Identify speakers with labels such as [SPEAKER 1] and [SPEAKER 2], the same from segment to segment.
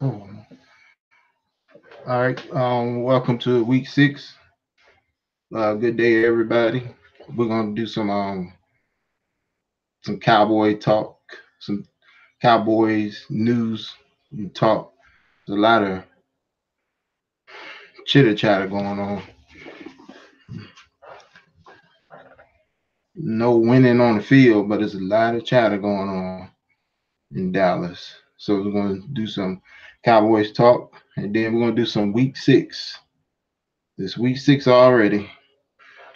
[SPEAKER 1] Oh, all right. Welcome to week 6. Good day, everybody. We're gonna do some cowboy talk, some Cowboys news and talk. There's a lot of chitter chatter going on. No winning on the field, but there's a lot of chatter going on in Dallas. So we're gonna do some Cowboys talk, and then we're gonna do some week 6. This week 6 already.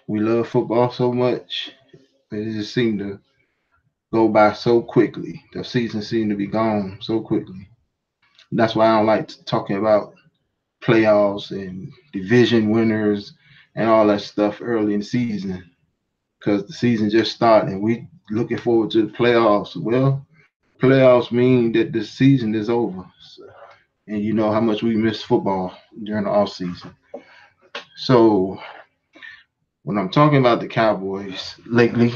[SPEAKER 1] We love football so much, it just seemed to go by so quickly. The season seemed to be gone so quickly. That's why I don't like talking about playoffs and division winners and all that stuff early in the season because the season just started and we looking forward to the playoffs. Well, playoffs mean that the season is over. So, and you know how much we miss football during the off season. So when I'm talking about the Cowboys lately,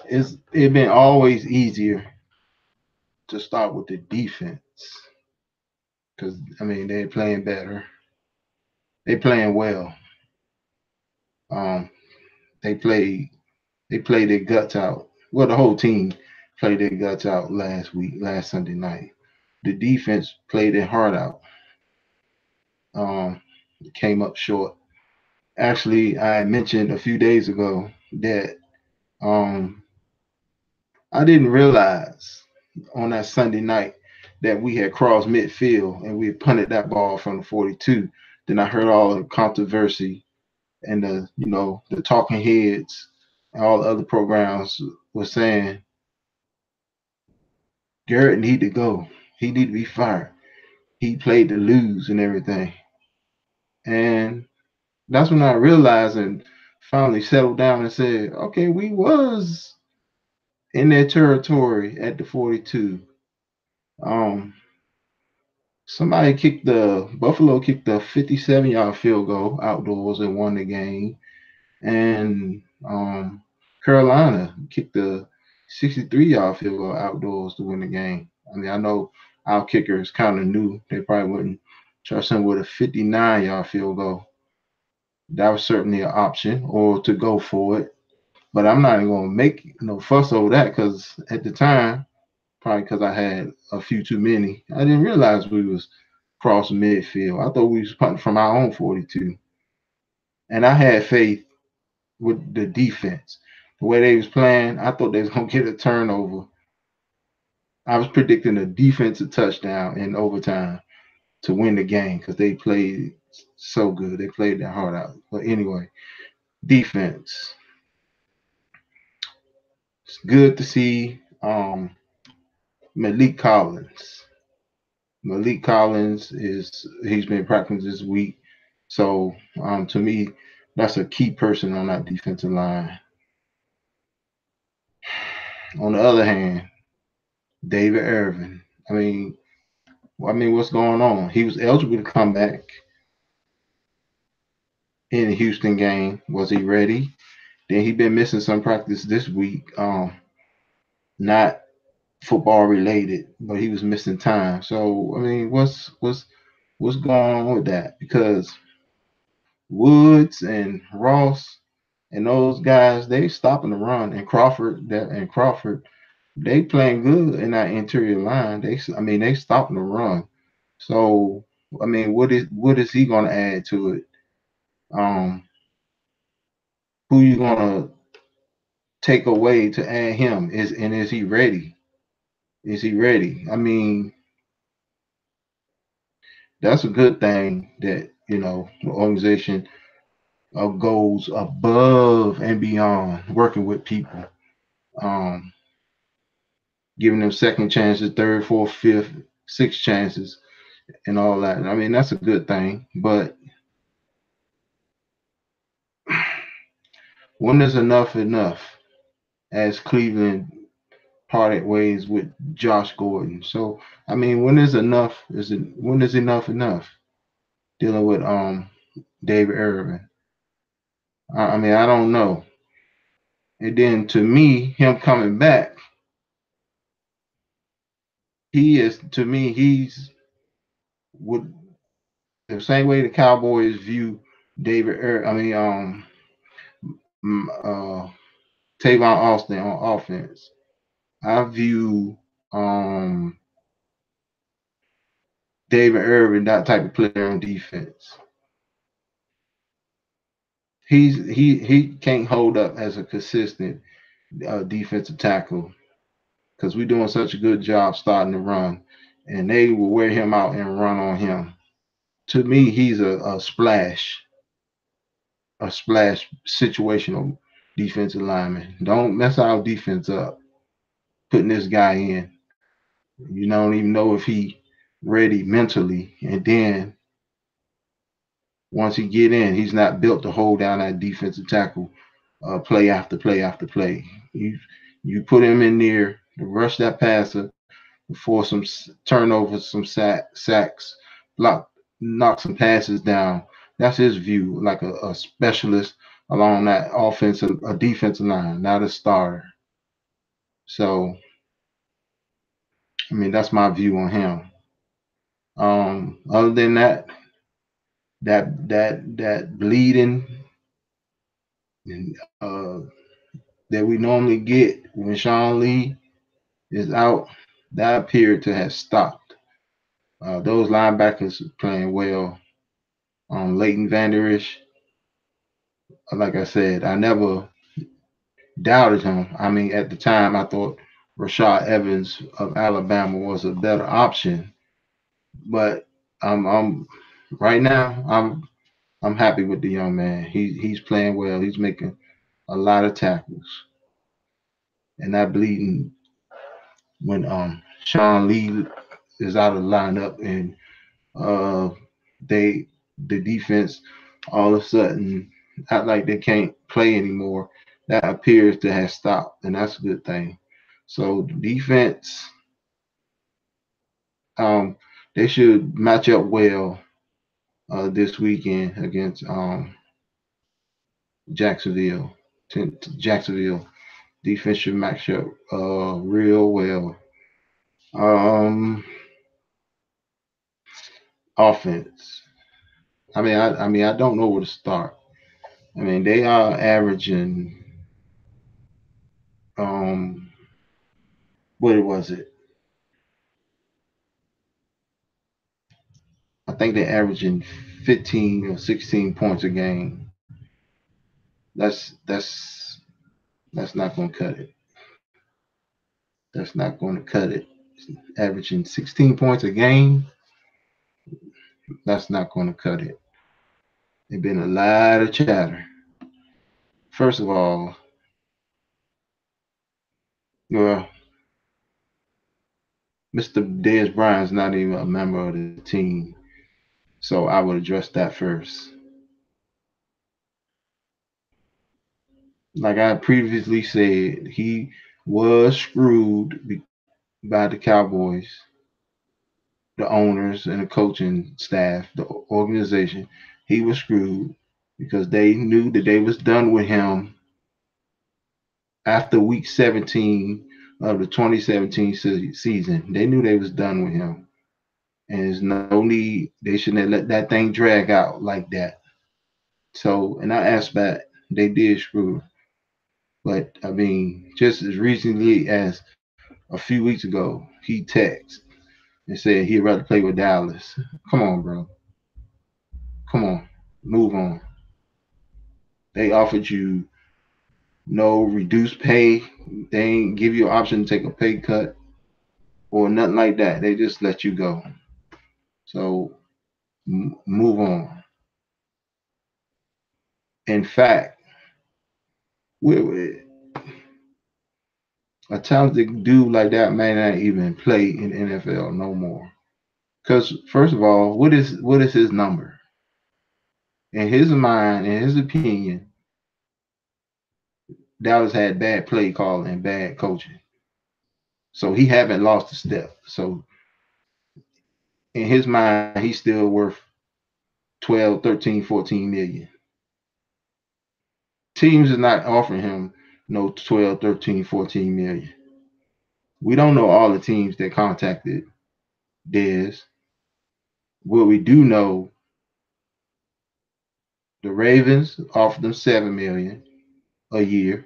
[SPEAKER 1] it's been always easier to start with the defense because I mean they're playing better, they playing well. Um, they played they played their guts out. Well, the whole team played their guts out last Sunday night. The defense played their heart out. Um, came up short. Actually, I mentioned a few days ago that um, I didn't realize on that Sunday night that we had crossed midfield and we had punted that ball from the 42. Then I heard all the controversy and the talking heads and all the other programs were saying Garrett need to go. He need to be fired. He played to lose and everything. And that's when I realized and finally settled down and said, okay, we was in their territory at the 42. Um, somebody kicked the Buffalo kicked the 57-yard field goal outdoors and won the game, and Carolina kicked the 63-yard field goal outdoors to win the game. I mean, I know our kicker is kind of new. They probably wouldn't trust him with a 59-yard field goal. That was certainly an option, or to go for it. But I'm not even gonna make no fuss over that because at the time, probably because I had a few too many, I didn't realize we was crossing midfield. I thought we was punting from our own 42, and I had faith with the defense. The way they was playing, I thought they was gonna get a turnover. I was predicting a defensive touchdown in overtime to win the game because they played so good. They played their heart out. But anyway, defense. It's good to see Malik Collins. Malik Collins he's been practicing this week. So to me, that's a key person on that defensive line. On the other hand, David Irvin. I mean, what's going on? He was eligible to come back in the Houston game. Was he ready? Then he been missing some practice this week. Not football related, but he was missing time. So I mean, what's going on with that? Because Woods and Ross and those guys, they stopping the run, and Crawford, they playing good in that interior line. They stopping the run. So I mean, what is he gonna add to it? Um, who you gonna take away to add him? Is he ready? Is he ready? I mean, that's a good thing that the organization goes above and beyond working with people, um, giving them second chances, third, fourth, fifth, sixth chances, and all that. I mean, that's a good thing. But when is enough? As Cleveland parted ways with Josh Gordon. So I mean, when is enough? When is enough? Dealing with David Irvin. I mean, I don't know. And then to me, him coming back, he is to me, he's would the same way the Cowboys view mm, uh, Tavon Austin on offense. I view um, David Irvin that type of player on defense. He can't hold up as a consistent defensive tackle because we're doing such a good job starting to run, and they will wear him out and run on him. To me, he's a splash situational defensive lineman. Don't mess our defense up putting this guy in. You don't even know if he ready mentally, and then once he get in, he's not built to hold down that defensive tackle play after play after play. You put him in there to rush that passer, for some turnovers, some sacks, block, knock some passes down. That's his view, like a specialist along that offensive, a defensive line, not a starter. So, I mean, that's my view on him. Other than that, that bleeding uh, that we normally get when Sean Lee is out, that appeared to have stopped. Those linebackers playing well. Leighton Vander Esch, like I said, I never doubted him. I mean, at the time, I thought Rashad Evans of Alabama was a better option, but I'm right now. I'm happy with the young man. He's playing well. He's making a lot of tackles, and that bleeding when Sean Lee is out of the lineup and uh they the defense all of a sudden act like they can't play anymore. That appears to have stopped, and that's a good thing. So the defense, um, they should match up well this weekend against Jacksonville. Jacksonville defense should match up real well. Um, Offense. I don't know where to start. I mean, they are averaging um, what was it? I think they're averaging 15 or 16 points a game. That's that's that's not going to cut it. That's not going to cut it. Averaging 16 points a game, that's not going to cut it. There's been a lot of chatter. First of all, well, Mr. Dez Bryant's not even a member of the team, so I would address that first. Like I previously said, he was screwed by the Cowboys, the owners, and the coaching staff, the organization. He was screwed because they knew that they was done with him after week 17 of the 2017 season. They knew they was done with him, and there's no need. They shouldn't have let that thing drag out like that. So in that aspect, they did screw. But I mean, just as recently as a few weeks ago, he texted and said he'd rather play with Dallas. Come on, bro. Come on. Move on. They offered you no reduced pay. They ain't give you an option to take a pay cut or nothing like that. They just let you go. So move on. In fact, we a talented dude like that may not even play in the NFL no more. Because first of all, what is his number? In his mind, in his opinion, Dallas had bad play calling and bad coaching. So he haven't lost a step. So in his mind, he's still worth 12, 13, 14 million. Teams is not offering him no 12, 13, 14 million. We don't know all the teams that contacted Dez. What we do know, the Ravens offered them 7 million a year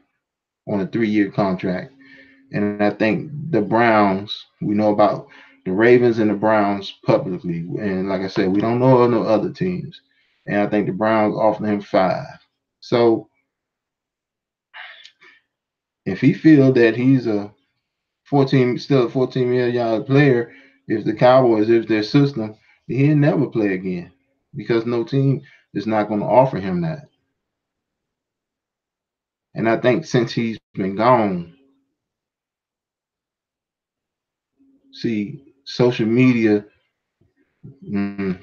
[SPEAKER 1] on a 3-year contract. And I think the Browns, we know about the Ravens and the Browns publicly. And like I said, we don't know of no other teams. And I think the Browns offered him 5. So if he feel that he's still a $14 million player, if the Cowboys, if their system, he'll never play again because no team is not going to offer him that. And I think since he's been gone, see, social media,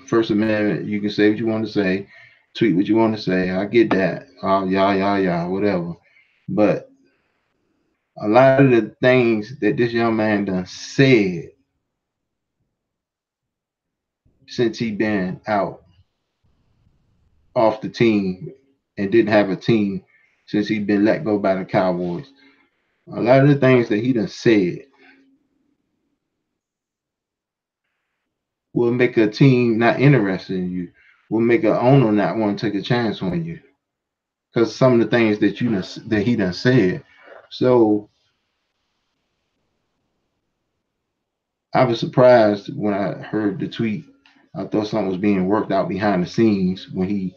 [SPEAKER 1] First Amendment, you can say what you want to say, tweet what you want to say. I get that. Yeah, whatever. But a lot of the things that this young man done said since he been out off the team and didn't have a team since he been let go by the Cowboys. A lot of the things that he done said will make a team not interested in you, will make an owner not want to take a chance on you. Because some of the things that he done said. So I was surprised when I heard the tweet. I thought something was being worked out behind the scenes when he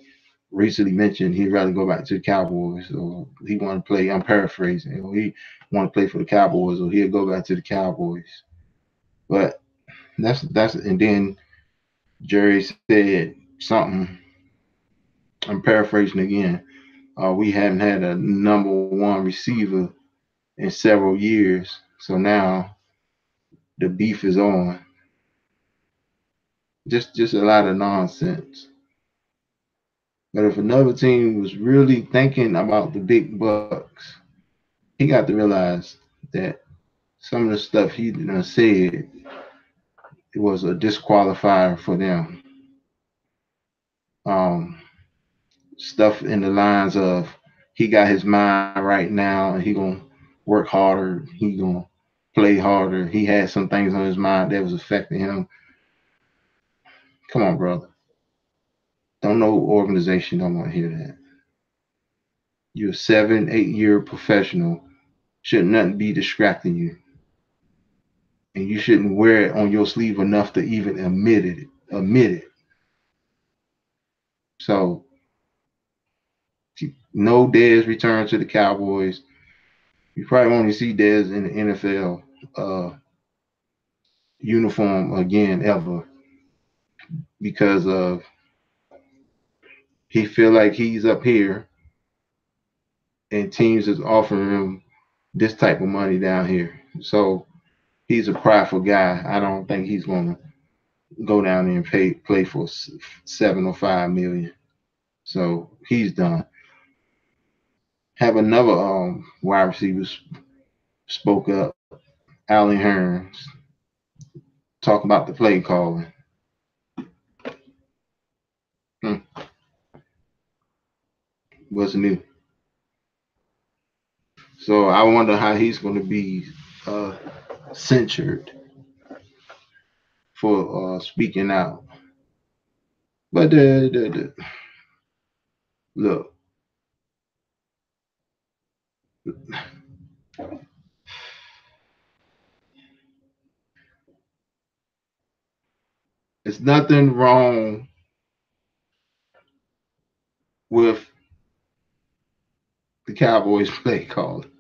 [SPEAKER 1] recently mentioned he'd rather go back to the Cowboys or he want to play. I'm paraphrasing. Or he want to play for the Cowboys or he'll go back to the Cowboys. But that's and then Jerry said something. I'm paraphrasing again. We haven't had a number one receiver in several years, so now the beef is on. Just a lot of nonsense. But if another team was really thinking about the big bucks, he got to realize that some of the stuff he done said it was a disqualifier for them. Um, Stuff in the lines of he got his mind right now and he gonna work harder, he gonna play harder. He had some things on his mind that was affecting him. Come on, brother. Don't no organization don't want to hear that. You're a 7, 8 year professional. Should nothing be distracting you. And you shouldn't wear it on your sleeve enough to even admit it. Admit it. So no Dez return to the Cowboys. You probably won't see Dez in the NFL uniform again ever because of he feel like he's up here and teams is offering him this type of money down here. So he's a prideful guy. I don't think he's gonna go down there and play for 7 or 5 million. So he's done. Have another wide receiver spoke up, Allen Hearns, talk about the play calling. Hmm. What's new? So I wonder how he's going to be uh, censured for speaking out. But look, it's nothing wrong with the Cowboys play calling.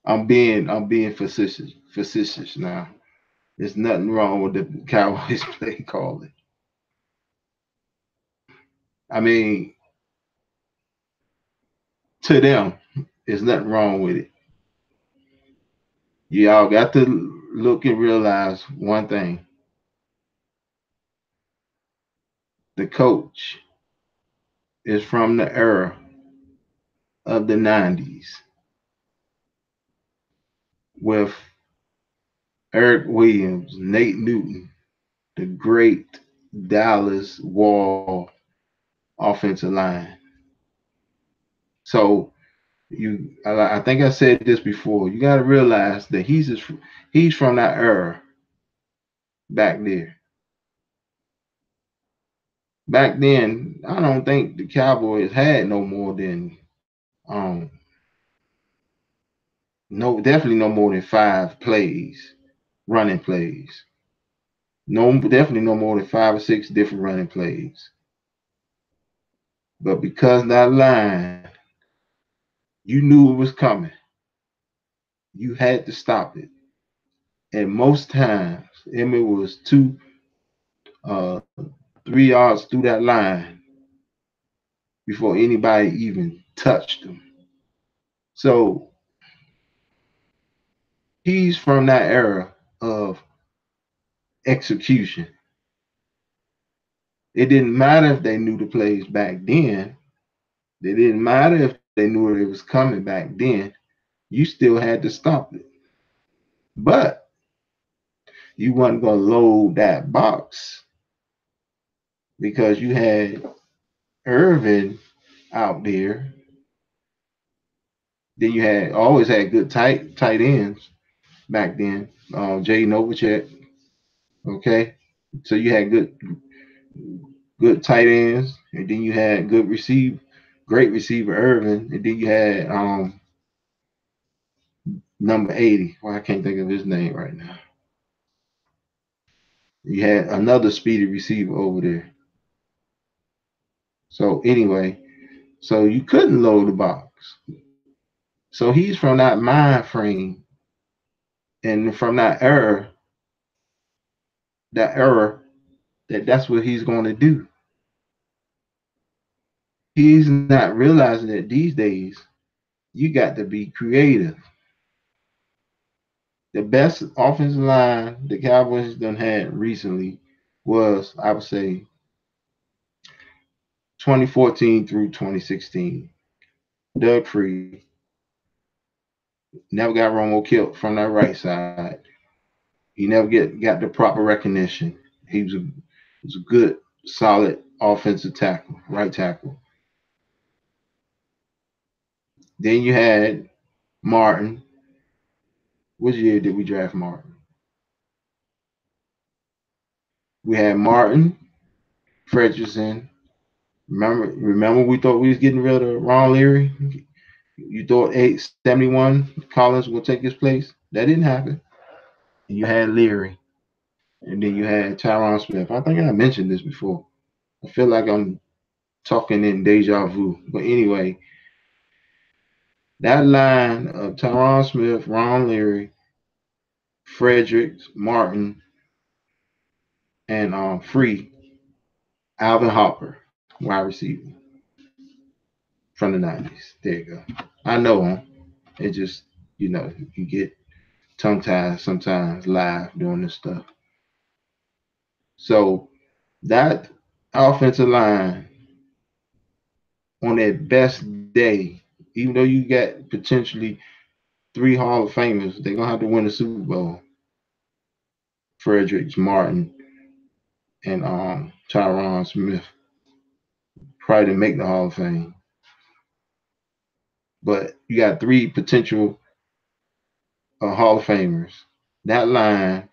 [SPEAKER 1] I'm being facetious now. There's nothing wrong with the Cowboys play calling. I mean, to them, there's nothing wrong with it. Y'all got to look and realize one thing. The coach is from the era of the 90s with Eric Williams, Nate Newton, the great Dallas Wall offensive line. So I think I said this before. You got to realize that he's from that era back there. Back then, I don't think the Cowboys had no more than no, definitely no more than 5 plays, running plays. No, definitely no more than 5 or 6 different running plays. But because that line, you knew it was coming. You had to stop it. And most times, Emmett was 3 yards through that line before anybody even touched him. So he's from that era of execution. It didn't matter if they knew the plays back then. It didn't matter if they knew it was coming back then. You still had to stop it. But you wasn't going to load that box because you had Irvin out there. Then you had always had good tight ends back then. Jay Novacek. Okay, so you had good tight ends, and then you had great receiver Irvin, and then you had number 80. Well, I can't think of his name right now. You had another speedy receiver over there. So anyway, so you couldn't load the box. So he's from that mind frame and from that era that's what he's going to do. He's not realizing that these days you got to be creative. The best offensive line the Cowboys done had recently was, I would say, 2014 through 2016. Doug Free never got Romo killed from that right side. He never got the proper recognition. He was a good, solid offensive tackle, right tackle. Then you had Martin. Which year did we draft Martin? We had Martin, Fredrickson. Remember we thought we was getting rid of Ron Leary? You thought 871 Collins would take his place? That didn't happen. And you had Leary. And then you had Tyron Smith. I think I mentioned this before. I feel like I'm talking in deja vu. But anyway, that line of Tyron Smith, Ron Leary, Fredericks, Martin, and Free, Alvin Hopper, wide receiver from the 90s. There you go. I know him. It just, you get tongue tied sometimes live doing this stuff. So that offensive line on their best day, even though you got potentially 3 Hall of Famers, they're gonna have to win the Super Bowl. Fredericks, Martin, and Tyron Smith probably didn't make the Hall of Fame. But you got 3 potential Hall of Famers. That line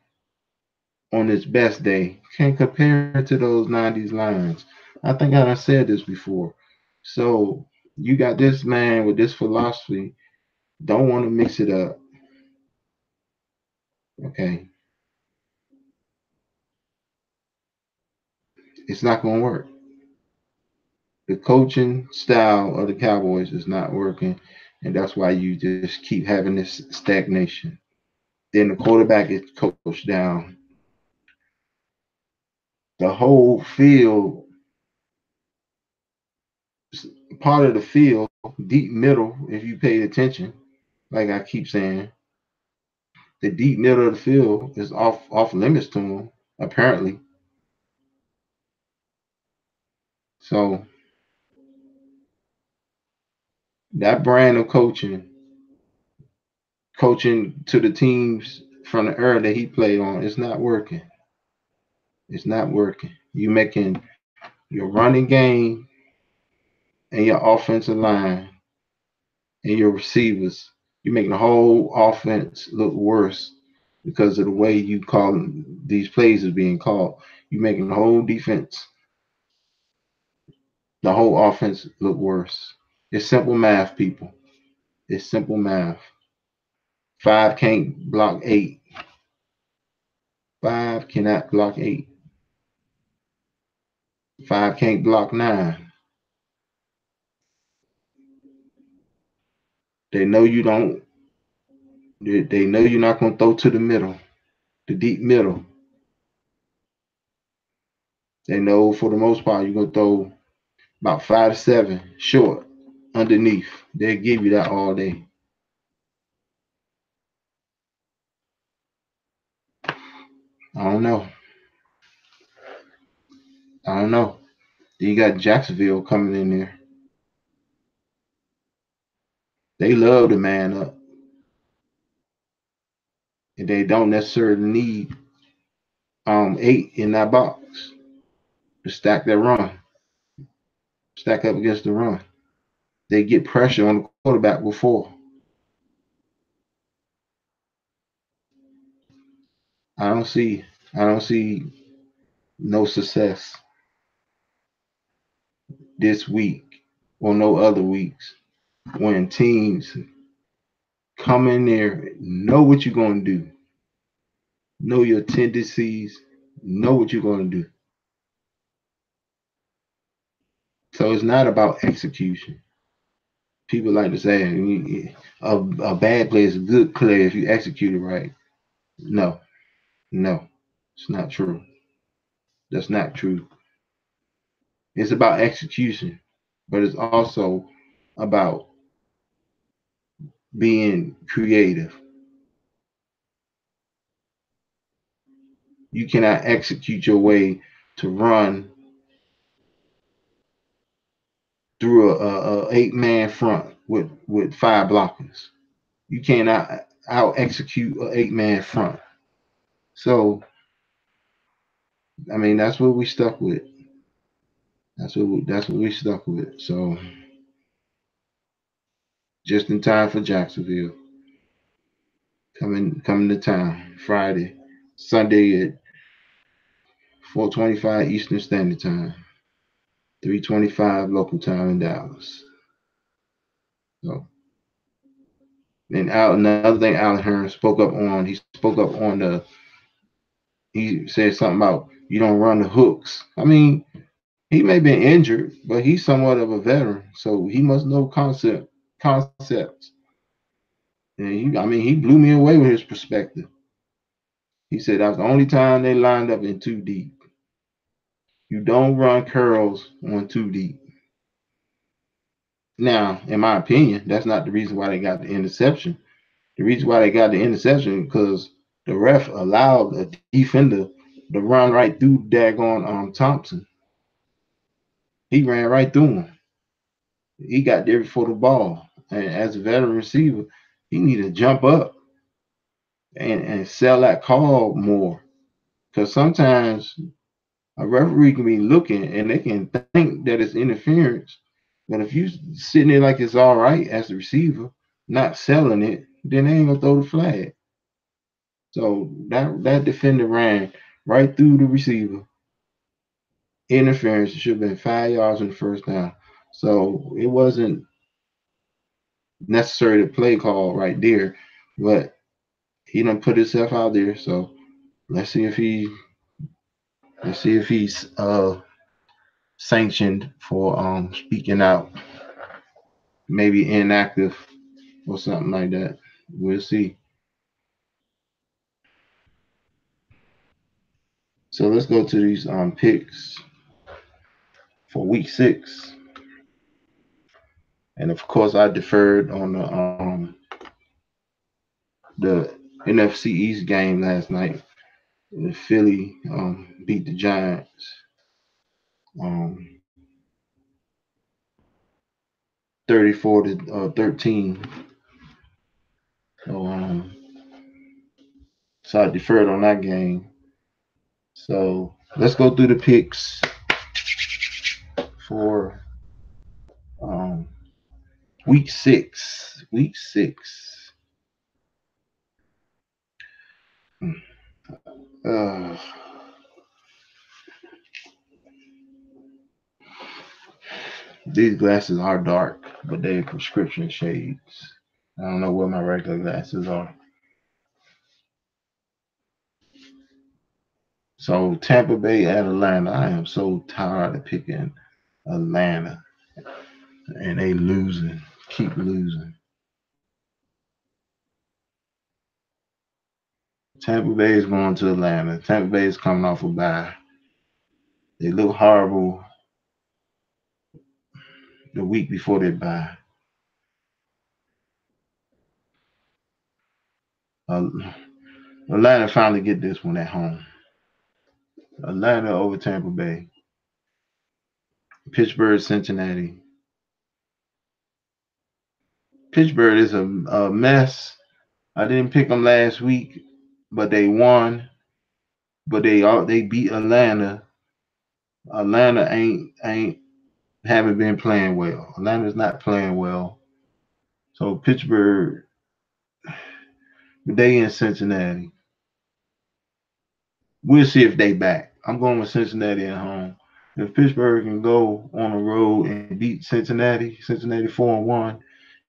[SPEAKER 1] on its best day can compare to those 90s lines. I think I done said this before. So you got this man with this philosophy, don't want to mix it up. Okay. It's not going to work. The coaching style of the Cowboys is not working, and that's why you just keep having this stagnation. Then the quarterback is coached down. The whole field, part of the field, deep middle, if you paid attention, like I keep saying, the deep middle of the field is off limits to him, apparently. So that brand of coaching to the teams from the era that he played on, it's not working. It's not working. You making your running game and your offensive line and your receivers. You're making the whole offense look worse because of the way you call these plays is being called. You're making the whole offense look worse. It's simple math, people. It's simple math. Five can't block eight. Five cannot block eight. Five can't block nine. They know you don't. They know you're not gonna throw to the middle, the deep middle. They know for the most part you're gonna throw about 5 to 7 short underneath. They'll give you that all day. I don't know. I don't know. Then you got Jacksonville coming in there. They love the man up, and they don't necessarily need 8 in that box to stack that run, stack up against the run. They get pressure on the quarterback before. I don't see. I don't see no success this week or no other weeks when teams come in there, know what you're going to do, know your tendencies, know what you're going to do. So it's not about execution. People like to say a bad play is a good play if you execute it right. No, no, it's not true. That's not true. It's about execution, but it's also about being creative. You cannot execute your way to run through a 8-man front with 5 blockers. You cannot out execute an 8-man front. So I mean that's what we stuck with. That's what we stuck with. So just in time for Jacksonville coming to town Friday, Sunday at 4:25 Eastern Standard Time, 3:25 local time in Dallas. So and another thing Alan Hearn spoke up on. He spoke up on the. He said something about you don't run the hooks. I mean, he may be injured, but he's somewhat of a veteran, so he must know concepts. And I mean, he blew me away with his perspective. He said that was the only time they lined up in too deep. You don't run curls on too deep. Now, in my opinion, that's not the reason why they got the interception. The reason why they got the interception because the ref allowed a defender to run right through daggone Thompson. He ran right through him. He got there before the ball. And as a veteran receiver, he need to jump up and sell that call more. Because sometimes a referee can be looking and they can think that it's interference. But if you sitting there like it's all right as a receiver, not selling it, then they ain't gonna throw the flag. So that defender ran right through the receiver. Interference should have been 5 yards in the first down. So it wasn't necessary to play call right there, but he done put himself out there. So let's see if he's sanctioned for speaking out, maybe inactive or something like that. We'll see. So let's go to these picks for week 6. And of course I deferred on the NFC East game last night. Philly beat the Giants um, 34 to 13. So, so I deferred on that game. So let's go through the picks for um, Week 6. Week 6. Uh, these glasses are dark, but they're prescription shades. I don't know what my regular glasses are. So Tampa Bay at Atlanta. I am so tired of picking Atlanta, and they losing, keep losing. Tampa Bay is going to Atlanta. Tampa Bay is coming off a bye. They look horrible the week before they bye. Uh, Atlanta finally get this one at home. Atlanta over Tampa Bay. Pittsburgh, Cincinnati. Pittsburgh is a mess. I didn't pick them last week, but they won. But they beat Atlanta. Atlanta ain't haven't been playing well. Atlanta's not playing well. So Pittsburgh, they in Cincinnati. We'll see if they back. I'm going with Cincinnati at home. If Pittsburgh can go on the road and beat Cincinnati 4-1.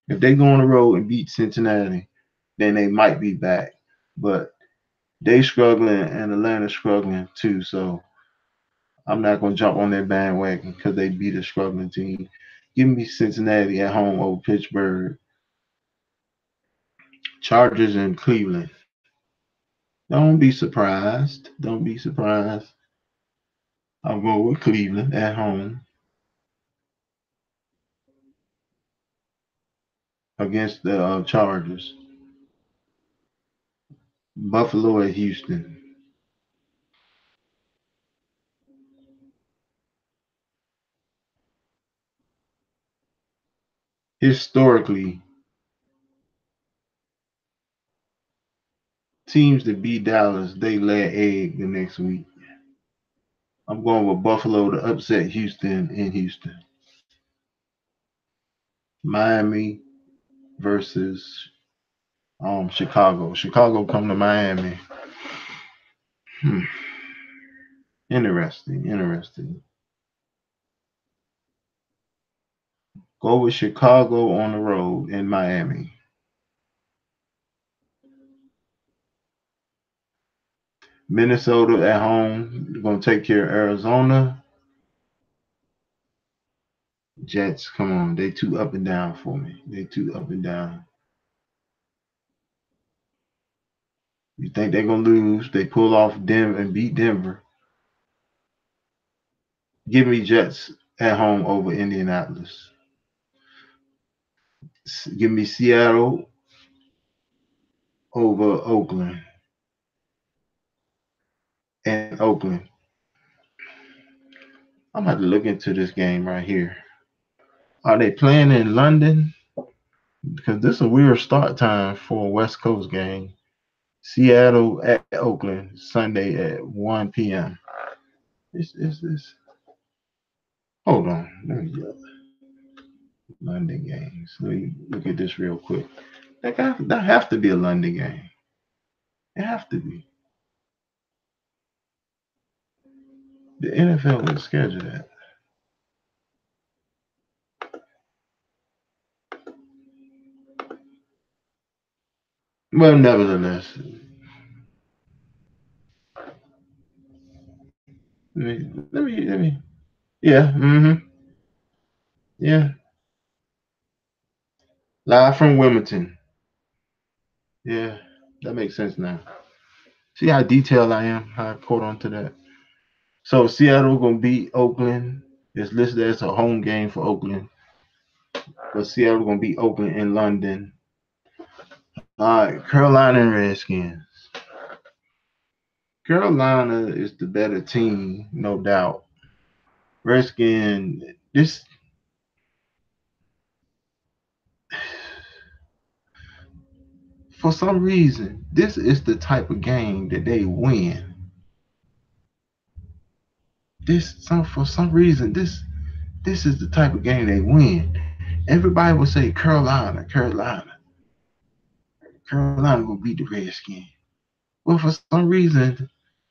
[SPEAKER 1] If they go on the road and beat Cincinnati, then they might be back. But they struggling and Atlanta's struggling too. So I'm not gonna jump on their bandwagon because they beat a struggling team. Give me Cincinnati at home over Pittsburgh. Chargers in Cleveland. Don't be surprised. Don't be surprised. I'll go with Cleveland at home against the Chargers. Buffalo at Houston. Historically, teams that beat Dallas, they lay an egg the next week. I'm going with Buffalo to upset Houston in Houston. Miami versus Chicago. Chicago come to Miami. Hmm. Interesting. Interesting. Go with Chicago on the road in Miami. Minnesota at home. They're gonna take care of Arizona. Jets, come on. They too up and down for me. They too up and down. You think they're gonna lose? They pull off Denver and beat Denver. Give me Jets at home over Indianapolis. Give me Seattle over Oakland and Oakland. I'm about to look into this game right here. Are they playing in London? Because this is a weird start time for a West Coast game. Seattle at Oakland Sunday at 1 p.m. Is this? Hold on. Let me go. London games. Let me look at this real quick. That have to be a London game. It have to be. The NFL will schedule that. Well, nevertheless, let me. Yeah. Mm-hmm. Yeah. Live from Wilmington. Yeah. That makes sense now. See how detailed I am. How I caught on to that. So Seattle gonna beat Oakland. It's listed as a home game for Oakland, but Seattle gonna beat Oakland in London. All right, Carolina and Redskins. Carolina is the better team, no doubt. Redskin, this for some reason, this is the type of game that they win. For some reason, this is the type of game they win. Everybody would say Carolina, Carolina, Carolina will beat the Redskins. Well, for some reason,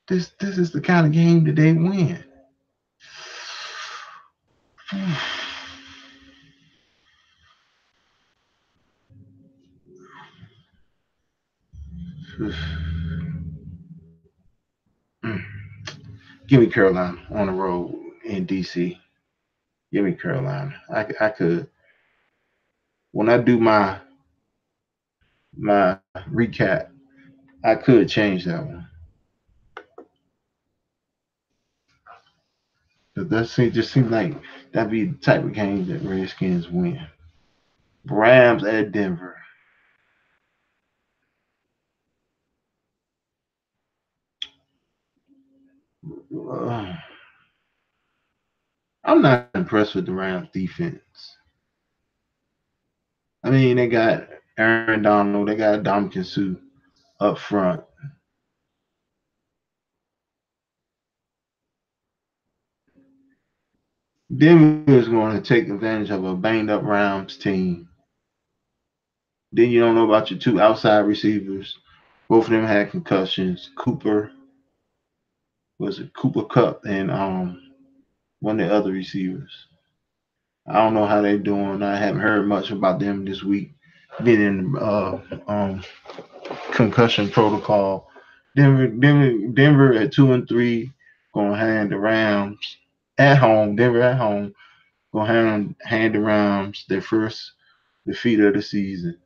[SPEAKER 1] this is the kind of game that they win. Give me Carolina on the road in DC. Give me Carolina. I could when I do my recap, I could change that one. But just seems like that'd be the type of game that Redskins win. Rams at Denver. Uh, I'm not impressed with the Rams defense. I mean, they got Aaron Donald, they got Dominican Sue up front. Denver is going to take advantage of a banged up Rams team. Then you don't know about your two outside receivers. Both of them had concussions. Cooper was it Cooper Cup and one of the other receivers. I don't know how they're doing. I haven't heard much about them this week. Been in concussion protocol. Denver at 2-3, gonna hand the Rams at home. Denver at home gonna hand the Rams their first defeat of the season.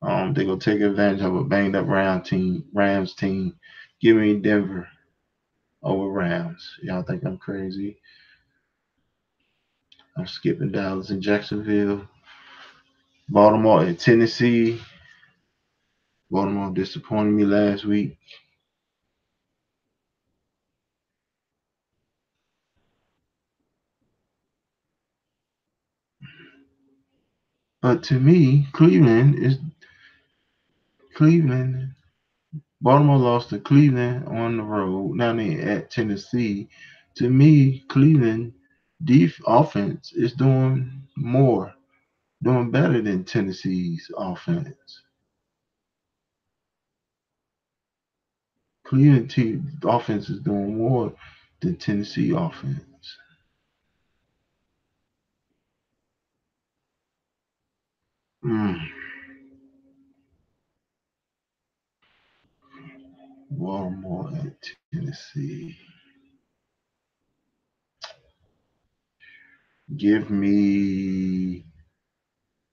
[SPEAKER 1] They're gonna take advantage of a banged up Rams team. Give me Denver over Rams. Y'all think I'm crazy? I'm skipping Dallas and Jacksonville. Baltimore and Tennessee. Baltimore disappointed me last week. But to me, Cleveland. Baltimore lost to Cleveland on the road. Now they at Tennessee. To me, Cleveland offense is doing better than Tennessee's offense. Cleveland team offense is doing more than Tennessee offense. Mm. Baltimore at Tennessee. Give me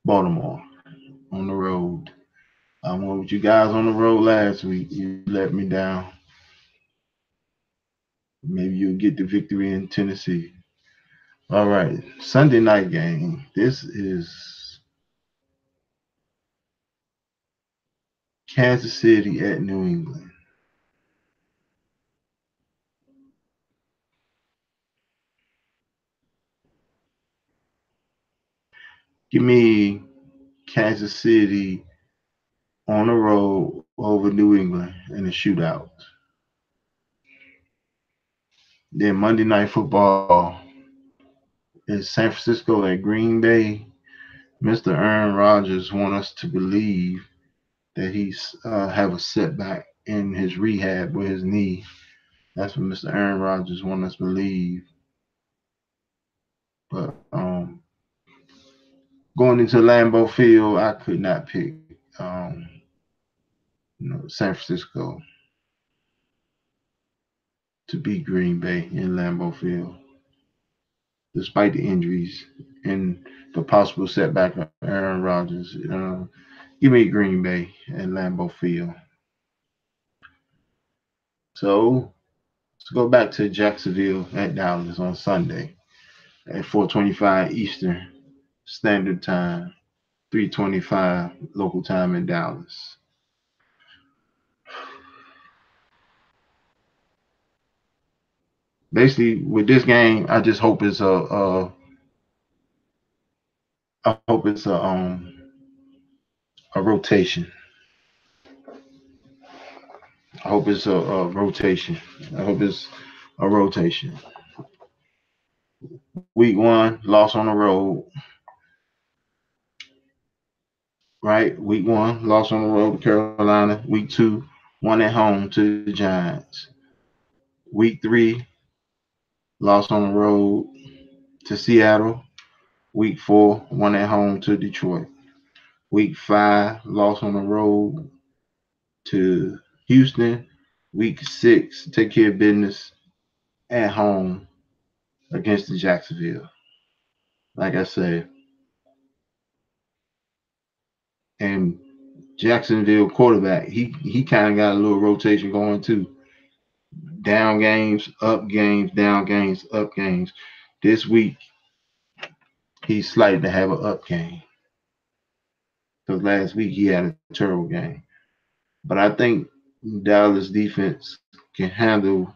[SPEAKER 1] Baltimore on the road. I went with you guys on the road last week. You let me down. Maybe you'll get the victory in Tennessee. All right, Sunday night game. This is Kansas City at New England. Give me Kansas City on the road over New England in a shootout. Then Monday Night Football is San Francisco at Green Bay. Mr. Aaron Rodgers want us to believe that he's have a setback in his rehab with his knee. That's what Mr. Aaron Rodgers want us to believe. But going into Lambeau Field, I could not pick San Francisco to beat Green Bay in Lambeau Field, despite the injuries and the possible setback of Aaron Rodgers. Give me Green Bay and Lambeau Field. So let's go back to Jacksonville at Dallas on Sunday at 4:25 Eastern Standard Time, 3:25 local time in Dallas. Basically, with this game, I just hope it's I hope it's a rotation. I hope it's a rotation. I hope it's a rotation. Week one, loss on the road. right? Week one, lost on the road to Carolina. Week two, won at home to the Giants. Week three, lost on the road to Seattle. Week four, won at home to Detroit. Week five, lost on the road to Houston. Week six, take care of business at home against the Jacksonville. Like I said, and Jacksonville quarterback, he kind of got a little rotation going too. Down games, up games, down games, up games. This week, he's slated to have an up game because last week he had a terrible game. But I think Dallas defense can handle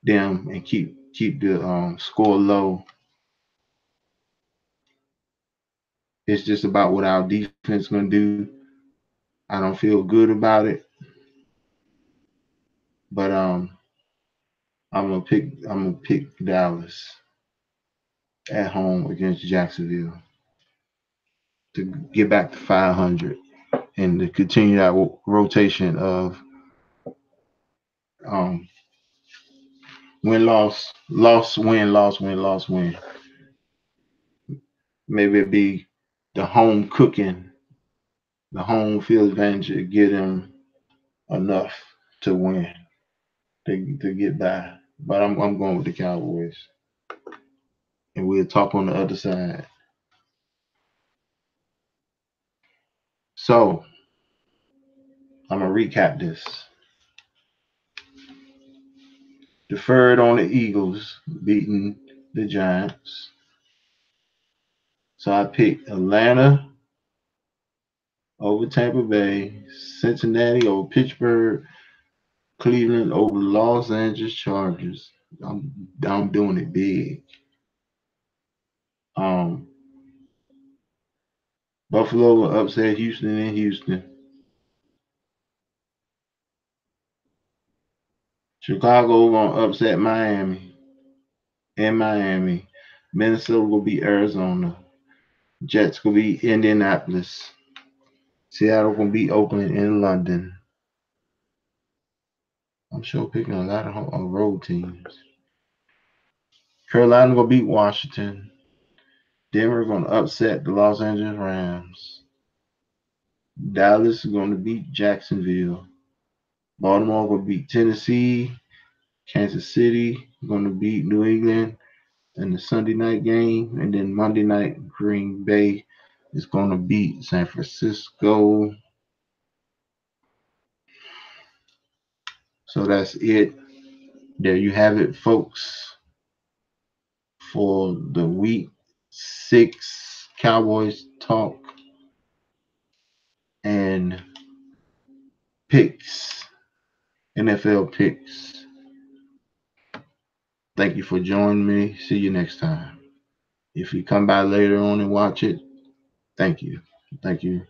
[SPEAKER 1] them and keep the score low. It's just about what our defense gonna do. I don't feel good about it, but I'm gonna pick Dallas at home against Jacksonville to get back to 500 and to continue that rotation of um, win loss loss win loss win loss win. Maybe it be the home cooking, the home field advantage to get them enough to win to get by. But I'm going with the Cowboys, and we'll talk on the other side. So I'm gonna recap this. Deferred on the Eagles beating the Giants. So I picked Atlanta over Tampa Bay, Cincinnati over Pittsburgh, Cleveland over Los Angeles Chargers. I'm doing it big. Um, Buffalo will upset Houston in Houston. Chicago gonna upset Miami in Miami. Minnesota will beat Arizona. Jets will beat Indianapolis. Seattle gonna beat Oakland in London. I'm sure picking a lot of road teams. Carolina gonna beat Washington. Denver gonna upset the Los Angeles Rams. Dallas is gonna beat Jacksonville. Baltimore gonna beat Tennessee. Kansas City gonna beat New England in the Sunday night game, and then Monday night Green Bay is gonna beat San Francisco. So that's it. There you have it, folks, for the week 6 Cowboys talk and picks, NFL picks. Thank you for joining me. See you next time. If you come by later on and watch it, thank you. Thank you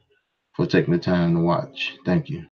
[SPEAKER 1] for taking the time to watch. Thank you.